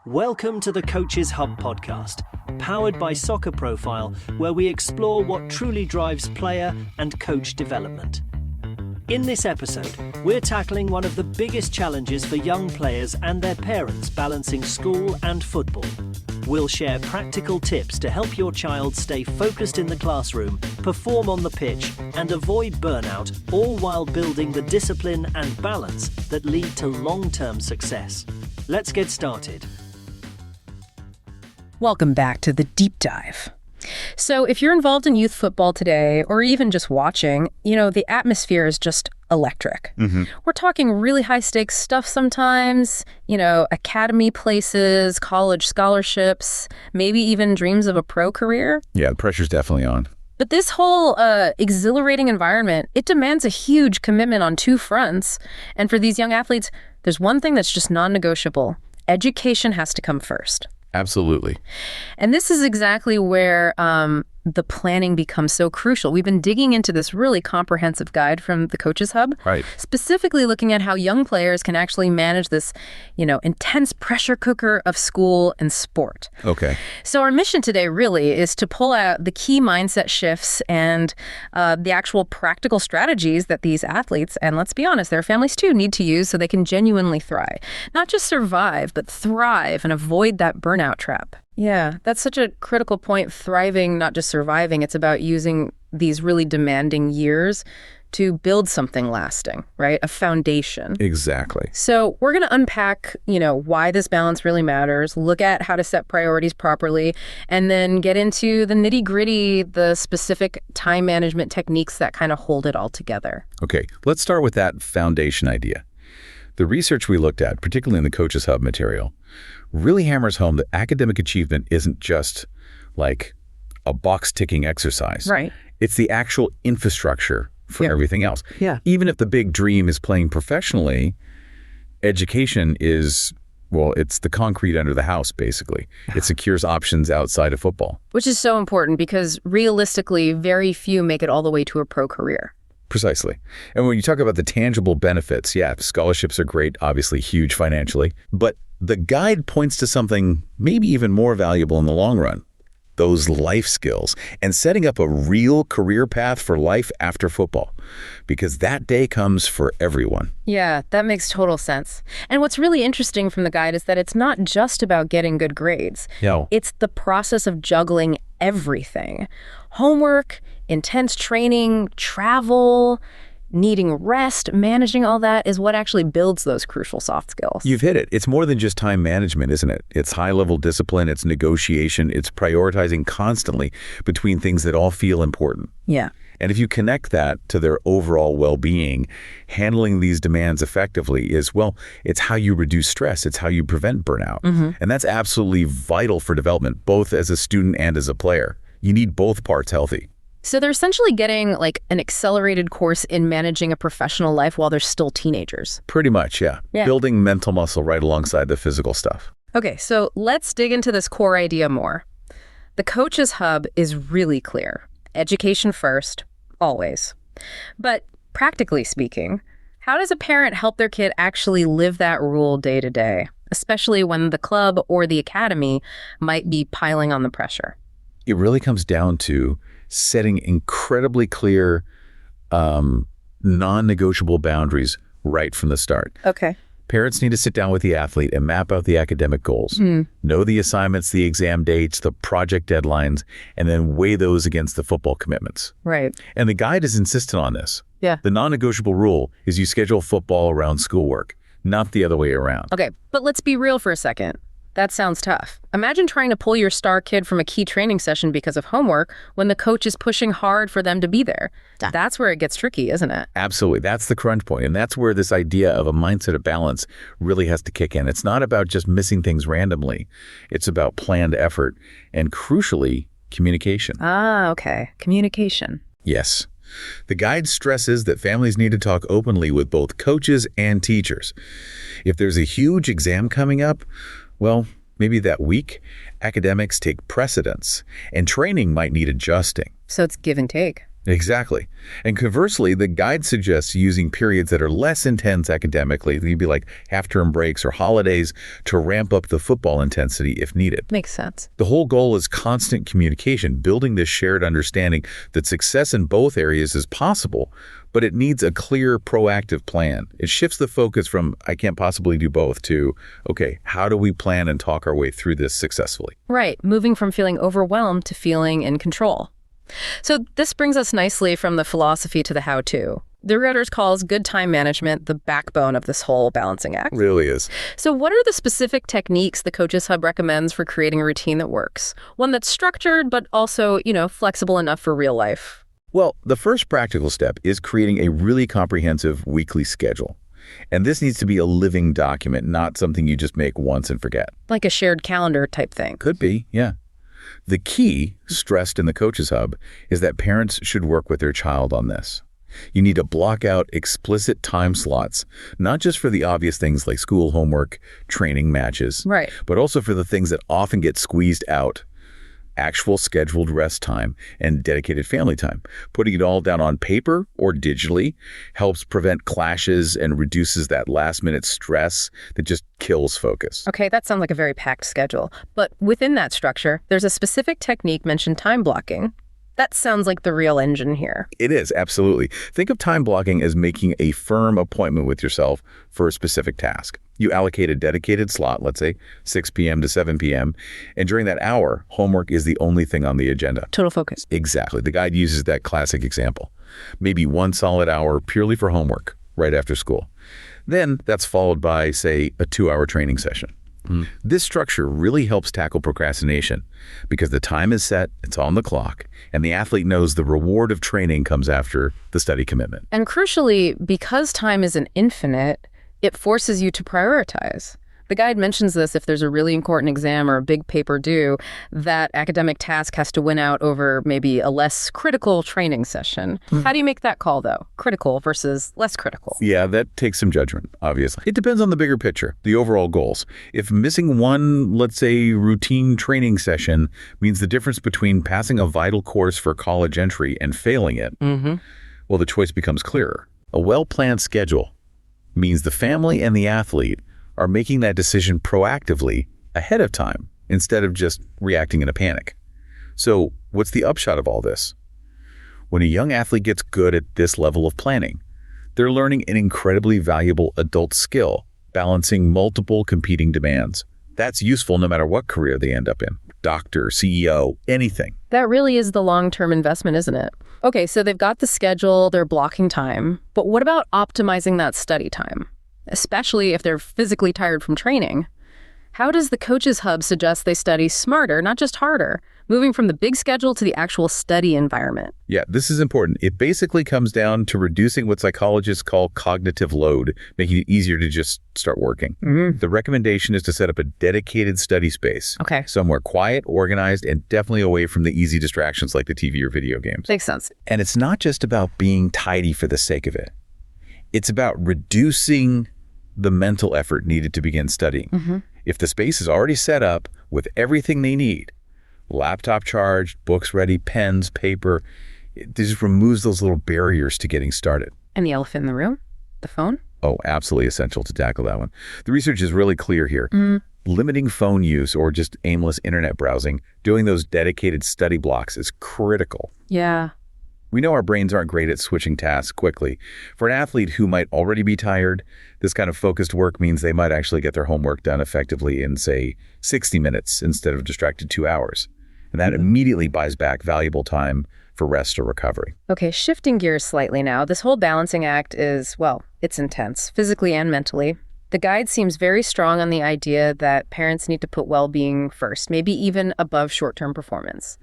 Welcome to the Coaches Hub podcast, powered by Soccer Profile, where we explore what truly drives player and coach development. In this episode, we're tackling one of the biggest challenges for young players and their parents balancing school and football. We'll share practical tips to help your child stay focused in the classroom, perform on the pitch, and avoid burnout, all while building the discipline and balance that lead to long-term success. Let's get started. Welcome back to the Deep Dive. So if you're involved in youth football today, or even just watching, the atmosphere is just electric. We're talking really high stakes stuff sometimes, academy places, college scholarships, maybe even dreams of a pro career. Yeah, the pressure's definitely on. But this whole exhilarating environment, it demands a huge commitment on two fronts. And for these young athletes, there's one thing that's just non-negotiable. Education has to come first. Absolutely. And this is exactly where the planning becomes so crucial. We've been digging into this really comprehensive guide from the Coaches Hub, Right. Specifically looking at how young players can actually manage this, intense pressure cooker of school and sport. Okay. So our mission today really is to pull out the key mindset shifts and the actual practical strategies that these athletes, and let's be honest, their families too, need to use so they can genuinely thrive. Not just survive, but thrive and avoid that burnout trap. Yeah, that's such a critical point. Thriving, not just surviving. It's about using these really demanding years to build something lasting, right? A foundation. Exactly. So we're going to unpack, why this balance really matters, look at how to set priorities properly, and then get into the nitty-gritty, the specific time management techniques that kind of hold it all together. Okay, let's start with that foundation idea. The research we looked at, particularly in the Coaches Hub material, really hammers home that academic achievement isn't just like a box-ticking exercise. Right. It's the actual infrastructure for everything else. Yeah. Even if the big dream is playing professionally, education is, it's the concrete under the house, basically. It secures options outside of football. Which is so important because realistically, very few make it all the way to a pro career. Precisely. And when you talk about the tangible benefits, scholarships are great, obviously huge financially, but the guide points to something maybe even more valuable in the long run, those life skills, and setting up a real career path for life after football, because that day comes for everyone. Yeah, that makes total sense. And what's really interesting from the guide is that it's not just about getting good grades. No. It's the process of juggling everything. Homework, intense training, travel, needing rest, managing all that is what actually builds those crucial soft skills. You've hit it. It's more than just time management, isn't it? It's high-level discipline, it's negotiation, it's prioritizing constantly between things that all feel important. Yeah. And if you connect that to their overall well-being, handling these demands effectively is, it's how you reduce stress. It's how you prevent burnout. And that's absolutely vital for development, both as a student and as a player. You need both parts healthy. So they're essentially getting like an accelerated course in managing a professional life while they're still teenagers. Pretty much, yeah. Yeah. Building mental muscle right alongside the physical stuff. Okay, so let's dig into this core idea more. The Coaches Hub is really clear. Education first, always. But practically speaking, how does a parent help their kid actually live that rule day to day, especially when the club or the academy might be piling on the pressure? It really comes down to setting incredibly clear, non-negotiable boundaries right from the start. Okay. Parents need to sit down with the athlete and map out the academic goals, know the assignments, the exam dates, the project deadlines, and then weigh those against the football commitments. Right. And the guide is insistent on this. Yeah. The non-negotiable rule is you schedule football around schoolwork, not the other way around. Okay, but let's be real for a second. That sounds tough. Imagine trying to pull your star kid from a key training session because of homework when the coach is pushing hard for them to be there. That's where it gets tricky, isn't it? Absolutely. That's the crunch point. And that's where this idea of a mindset of balance really has to kick in. It's not about just missing things randomly. It's about planned effort and, crucially, communication. Ah, okay. Communication. Yes. The guide stresses that families need to talk openly with both coaches and teachers. If there's a huge exam coming up, maybe that week, academics take precedence, and training might need adjusting. So it's give and take. Exactly. And conversely, the guide suggests using periods that are less intense academically, they'd be like half-term breaks or holidays, to ramp up the football intensity if needed. Makes sense. The whole goal is constant communication, building this shared understanding that success in both areas is possible, but it needs a clear, proactive plan. It shifts the focus from, I can't possibly do both, to, okay, how do we plan and talk our way through this successfully? Right, moving from feeling overwhelmed to feeling in control. So this brings us nicely from the philosophy to the how-to. The Reuters calls good time management the backbone of this whole balancing act. Really is. So what are the specific techniques the Coaches Hub recommends for creating a routine that works? One that's structured, but also, flexible enough for real life. Well, the first practical step is creating a really comprehensive weekly schedule. And this needs to be a living document, not something you just make once and forget. Like a shared calendar type thing. Could be, yeah. The key, stressed in the Coaches Hub, is that parents should work with their child on this. You need to block out explicit time slots, not just for the obvious things like school homework, training, matches, Right. but also for the things that often get squeezed out. Actual scheduled rest time and dedicated family time. Putting it all down on paper or digitally helps prevent clashes and reduces that last-minute stress that just kills focus. Okay, that sounds like a very packed schedule. But within that structure, there's a specific technique mentioned, time blocking. That sounds like the real engine here. It is, absolutely. Think of time blocking as making a firm appointment with yourself for a specific task. You allocate a dedicated slot, let's say 6 p.m. to 7 p.m., and during that hour, homework is the only thing on the agenda. Total focus. Exactly. The guide uses that classic example. Maybe one solid hour purely for homework right after school. Then that's followed by, say, a 2-hour training session. This structure really helps tackle procrastination because the time is set, it's on the clock, and the athlete knows the reward of training comes after the study commitment. And crucially, because time isn't infinite, it forces you to prioritize. The guide mentions this: if there's a really important exam or a big paper due, that academic task has to win out over maybe a less critical training session. How do you make that call, though? Critical versus less critical? Yeah, that takes some judgment, obviously. It depends on the bigger picture, the overall goals. If missing one, let's say, routine training session means the difference between passing a vital course for college entry and failing it, well, the choice becomes clearer. A well-planned schedule means the family and the athlete are making that decision proactively ahead of time instead of just reacting in a panic. So what's the upshot of all this? When a young athlete gets good at this level of planning, they're learning an incredibly valuable adult skill, balancing multiple competing demands. That's useful no matter what career they end up in. Doctor, CEO, anything. That really is the long-term investment, isn't it? Okay, so they've got the schedule, they're blocking time, but what about optimizing that study time? Especially if they're physically tired from training. How does the Coaches Hub suggest they study smarter, not just harder, moving from the big schedule to the actual study environment? Yeah, this is important. It basically comes down to reducing what psychologists call cognitive load, making it easier to just start working. The recommendation is to set up a dedicated study space. Okay. Somewhere quiet, organized, and definitely away from the easy distractions like the TV or video games. Makes sense. And it's not just about being tidy for the sake of it. It's about reducing the mental effort needed to begin studying. If the space is already set up with everything they need, laptop charged, books ready, pens, paper, it just removes those little barriers to getting started. And the elephant in the room? The phone? Oh, absolutely essential to tackle that one. The research is really clear here. Limiting phone use or just aimless internet browsing, doing those dedicated study blocks is critical. Yeah. We know our brains aren't great at switching tasks quickly. For an athlete who might already be tired, this kind of focused work means they might actually get their homework done effectively in, say, 60 minutes instead of distracted 2 hours. And that immediately buys back valuable time for rest or recovery. Okay, shifting gears slightly now. This whole balancing act is, well, it's intense, physically and mentally. The guide seems very strong on the idea that parents need to put well-being first, maybe even above short-term performance.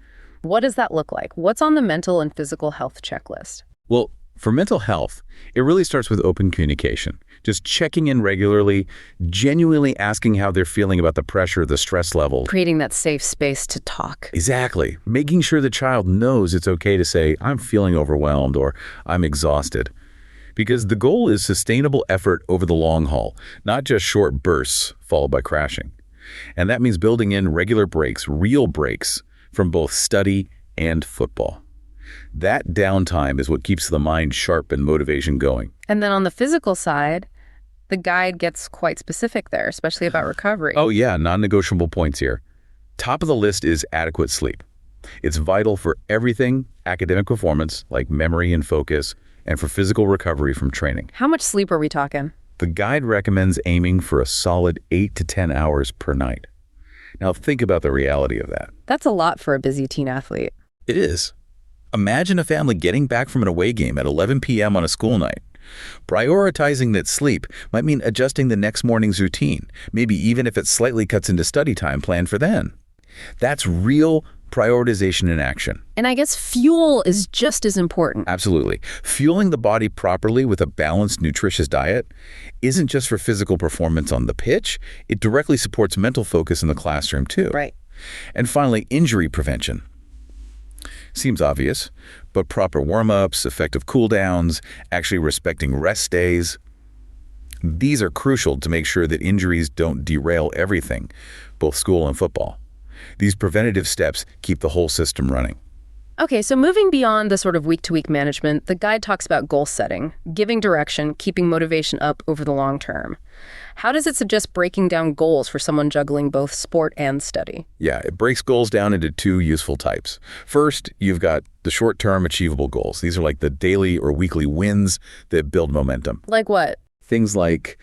What does that look like? What's on the mental and physical health checklist? Well, for mental health, it really starts with open communication. Just checking in regularly, genuinely asking how they're feeling about the pressure, the stress level. Creating that safe space to talk. Exactly. Making sure the child knows it's okay to say, I'm feeling overwhelmed or I'm exhausted. Because the goal is sustainable effort over the long haul, not just short bursts followed by crashing. And that means building in regular breaks, real breaks, from both study and football. That downtime is what keeps the mind sharp and motivation going. And then on the physical side, the guide gets quite specific there, especially about recovery. Oh yeah, non-negotiable points here. Top of the list is adequate sleep. It's vital for everything academic performance, like memory and focus, and for physical recovery from training. How much sleep are we talking? The guide recommends aiming for a solid 8 to 10 hours per night. Now think about the reality of that. That's a lot for a busy teen athlete. It is. Imagine a family getting back from an away game at 11 p.m. on a school night. Prioritizing that sleep might mean adjusting the next morning's routine, maybe even if it slightly cuts into study time planned for then. That's real prioritization in action. And I guess fuel is just as important. Absolutely. Fueling the body properly with a balanced, nutritious diet isn't just for physical performance on the pitch. It directly supports mental focus in the classroom, too. Right. And finally, injury prevention. Seems obvious, but proper warm-ups, effective cool-downs, actually respecting rest days, these are crucial to make sure that injuries don't derail everything, both school and football. These preventative steps keep the whole system running. Okay, so moving beyond the sort of week-to-week management, the guide talks about goal setting, giving direction, keeping motivation up over the long term. How does it suggest breaking down goals for someone juggling both sport and study? Yeah, it breaks goals down into two useful types. First, you've got the short-term achievable goals. These are like the daily or weekly wins that build momentum. Like what? Things like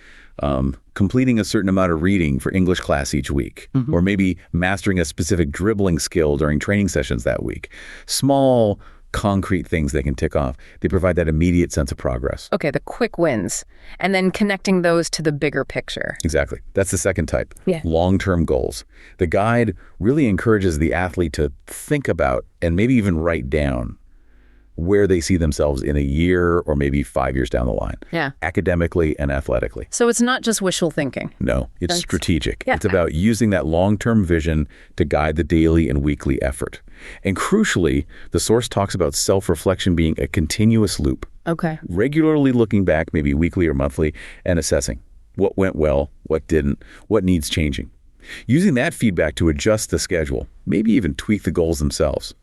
completing a certain amount of reading for English class each week, or maybe mastering a specific dribbling skill during training sessions that week. Small, concrete things they can tick off. They provide that immediate sense of progress. Okay, the quick wins, and then connecting those to the bigger picture. Exactly. That's the second type. Yeah. Long-term goals. The guide really encourages the athlete to think about and maybe even write down where they see themselves in a year or maybe 5 years down the line. Yeah. Academically and athletically. So it's not just wishful thinking. No, it's strategic. Yeah. It's about using that long-term vision to guide the daily and weekly effort. And crucially, the source talks about self-reflection being a continuous loop. Okay. Regularly looking back, maybe weekly or monthly, and assessing what went well, what didn't, what needs changing. Using that feedback to adjust the schedule, maybe even tweak the goals themselves.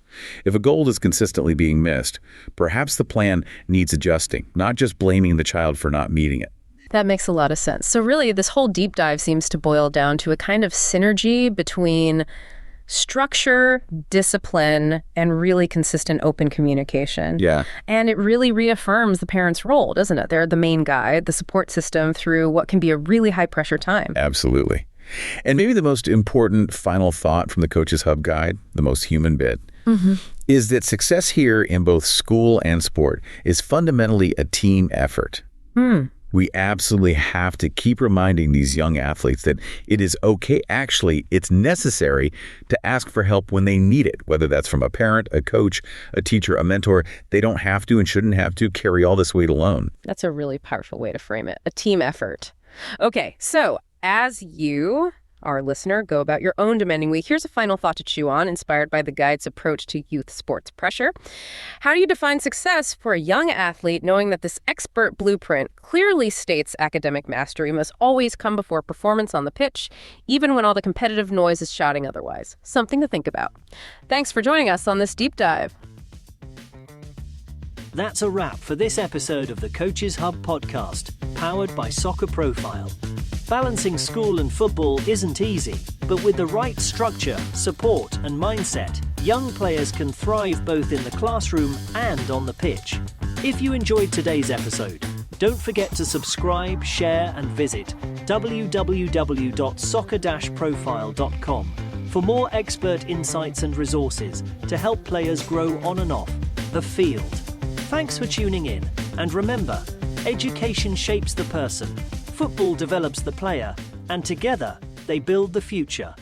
If a goal is consistently being missed, perhaps the plan needs adjusting, not just blaming the child for not meeting it. That makes a lot of sense. So really, this whole deep dive seems to boil down to a kind of synergy between structure, discipline, and really consistent open communication. Yeah. And it really reaffirms the parent's role, doesn't it? They're the main guide, the support system through what can be a really high-pressure time. Absolutely. And maybe the most important final thought from the Coach's Hub Guide, the most human bit, is that success here in both school and sport is fundamentally a team effort. We absolutely have to keep reminding these young athletes that it is okay, actually, it's necessary to ask for help when they need it, whether that's from a parent, a coach, a teacher, a mentor. They don't have to and shouldn't have to carry all this weight alone. That's a really powerful way to frame it, a team effort. Okay, so as you, our listener, go about your own demanding week, here's a final thought to chew on, inspired by the guide's approach to youth sports pressure. How do you define success for a young athlete, knowing that this expert blueprint clearly states academic mastery must always come before performance on the pitch, even when all the competitive noise is shouting otherwise? Something to think about. Thanks for joining us on this deep dive. That's a wrap for this episode of the Coach's Hub podcast, powered by Soccer Profile. Balancing school and football isn't easy, but with the right structure, support, and mindset, young players can thrive both in the classroom and on the pitch. If you enjoyed today's episode, don't forget to subscribe, share, and visit www.soccer-profile.com for more expert insights and resources to help players grow on and off the field. Thanks for tuning in, and remember, education shapes the person, football develops the player, and together they build the future.